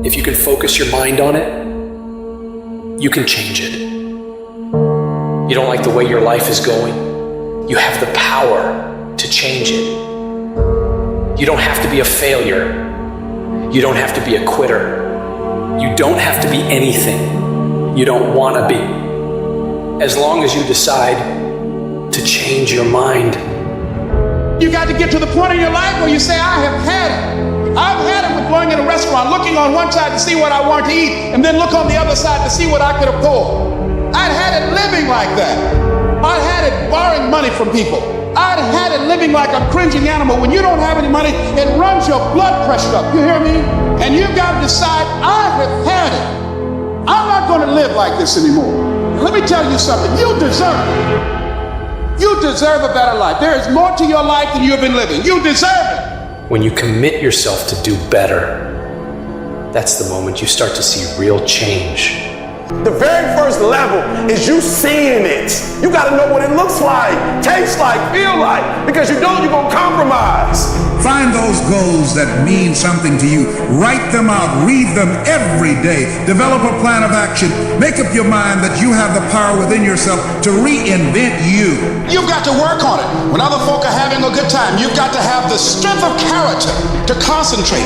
If you can focus your mind on it, you can change it. You don't like the way your life is going? You have the power to change it. You don't have to be a failure. You don't have to be a quitter. You don't have to be anything you don't want to be. As long as you decide to change your mind. You got to get to the point in your life where you say, I have had it. I've had it with going in a restaurant, looking on one side to see what I want to eat, and then look on the other side to see what I could afford. I'd had it living like that. I'd had it borrowing money from people. I'd had it living like a cringing animal. When you don't have any money, it runs your blood pressure up. You hear me? And you've got to decide, I have had it. I'm not going to live like this anymore. Let me tell you something. You deserve it. You deserve a better life. There is more to your life than you've been living. You deserve it. When you commit yourself to do better, that's the moment you start to see real change. The very first level is you seeing it. You got to know what it looks like, tastes like, feel like, because you don't, you're going to compromise. Find those goals that mean something to you. Write them out. Read them every day. Develop a plan of action. Make up your mind that you have the power within yourself to reinvent you. You've got to work on it. When other folk are having a good time, you've got to have the strength of character to concentrate,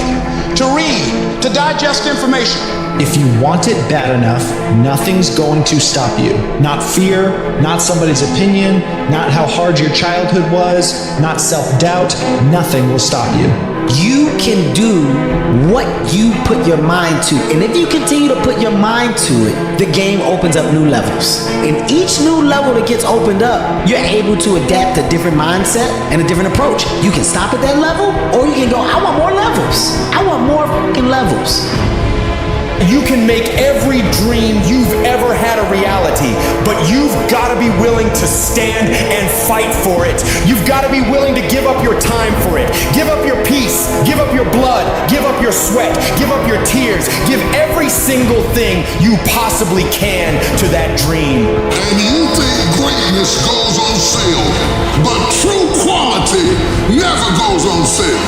to read, to digest information. If you want it bad enough, nothing's going to stop you. Not fear, not somebody's opinion, not how hard your childhood was, not self-doubt. Nothing will stop you. You can do what you put your mind to. And if you continue to put your mind to it, the game opens up new levels. And each new level that gets opened up, you're able to adapt a different mindset and a different approach. You can stop at that level, or you can go, I want more levels. I want more fucking levels. You can make every dream you've ever had a reality, but you've got to be willing to stand and fight for it. You've got to be willing to give up your time for it. Give up your peace, give up your blood, give up your sweat, give up your tears, give every single thing you possibly can to that dream. And you think greatness goes on sale, but true quality never goes on sale.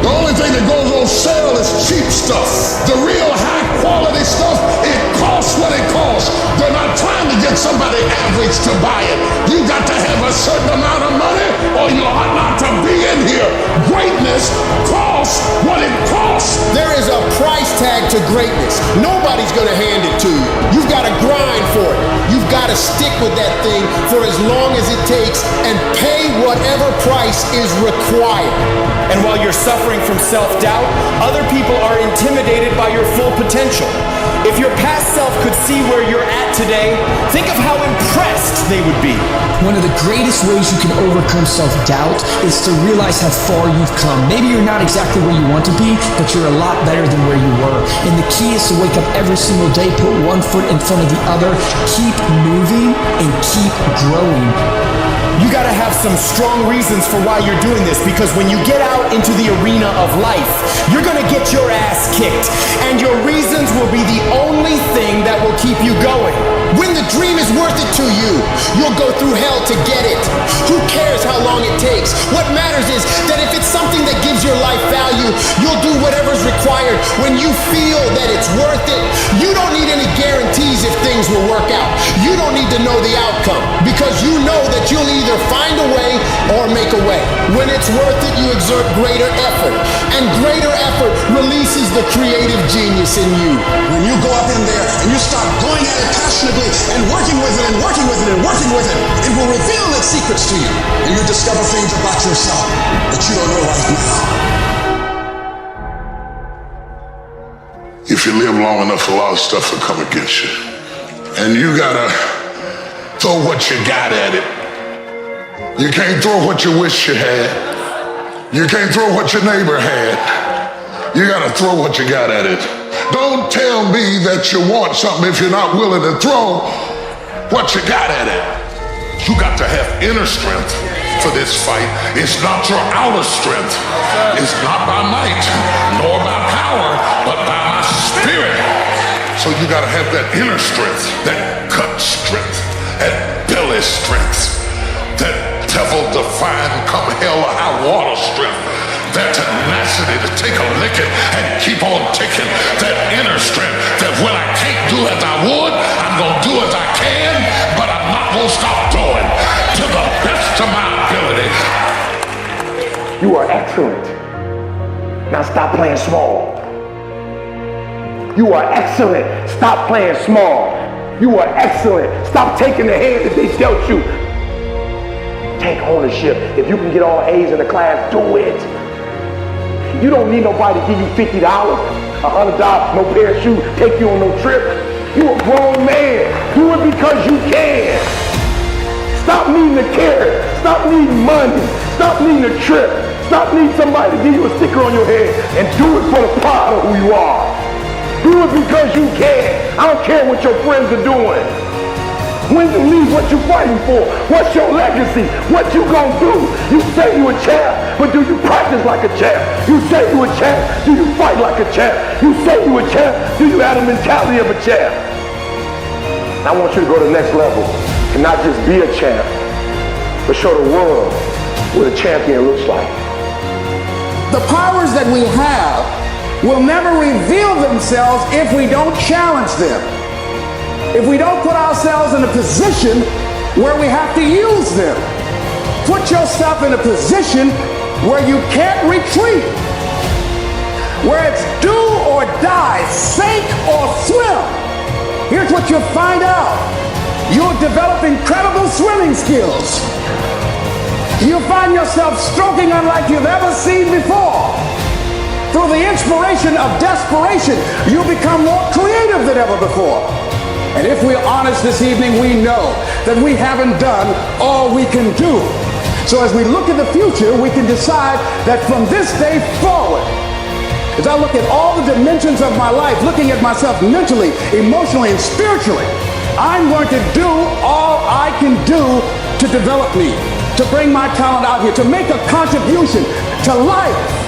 The only thing that goes on sale is cheap stuff. The real high quality stuff, it costs what it costs. They're not trying to get somebody average to buy it. You got to have a certain amount of money or you ought not to be in here. Greatness costs what it costs. There is a price tag to greatness. Nobody's gonna hand it to you. You've got to grind for it. You've got to stick with that thing for as long as it takes and pay whatever price is required. And while you're suffering from self-doubt, other people are intimidated by your full potential. If your past self could see where you're at today, think of how impressed they would be. One of the greatest ways you can overcome self-doubt is to realize how far you've come. Maybe you're not exactly where you want to be, but you're a lot better than where you were. And the key is to wake up every single day, put one foot in front of the other, keep moving, and keep growing. You gotta have some strong reasons for why you're doing this, because when you get out into the arena of life, you're gonna get your ass kicked, and your reasons will be the only thing that will keep you going. When the dream is worth it to you, you'll go through hell to get it. Who cares how long it takes? What matters is that if it's something that gives your life value, you'll do whatever's required when you feel that it's worth it. You don't need any guarantees if things will work out. You don't need to know the outcome, because you know that you'll either find a way or make a way. When it's worth it, you exert greater effort, and greater effort releases the creative genius in you. When you go up in there and you start going at it passionately and working with it and working with it and working with it, it will reveal its secrets to you. And you discover things about yourself that you don't know right now. If you live long enough, a lot of stuff will come against you. And you gotta throw what you got at it. You can't throw what you wish you had. You can't throw what your neighbor had. You gotta throw what you got at it. Don't tell me that you want something if you're not willing to throw what you got at it. You got to have inner strength for this fight. It's not your outer strength. It's not by might, nor by power, but by my spirit. So you gotta have that inner strength, that gut strength, that belly strength, that devil-defying come hell or high water strength, that tenacity to take a licking and keep on ticking, that inner Stop playing small. You are excellent. Stop playing small. You are excellent. Stop taking the hand that they dealt you. Take ownership. If you can get all A's in the class, do it. You don't need nobody to give you $50, $100, no pair of shoes, take you on no trip. You a grown man. Do it because you can. Stop needing a carrot. Stop needing money. Stop needing a trip. Stop needing somebody to give you a sticker on your head and do it for the pride of who you are. Do it because you can. I don't care what your friends are doing. When you leave, what you fighting for? What's your legacy? What you gonna do? You say you a champ, but do you practice like a champ? You say you a champ, do you fight like a champ? You say you a champ, do you have the mentality of a champ? I want you to go to the next level and not just be a champ, but show the world what a champion looks like. The powers that we have will never reveal themselves if we don't challenge them. If we don't put ourselves in a position where we have to use them. Put yourself in a position where you can't retreat. Where it's do or die, sink or swim. Here's what you'll find out. You'll develop incredible swimming skills. You'll find yourself stroking unlike you've ever seen before. Through the inspiration of desperation, you'll become more creative than ever before. And if we're honest this evening, we know that we haven't done all we can do. So as we look at the future, we can decide that from this day forward, as I look at all the dimensions of my life, looking at myself mentally, emotionally, and spiritually, I'm going to do all I can do to develop me, to bring my talent out here, to make a contribution to life.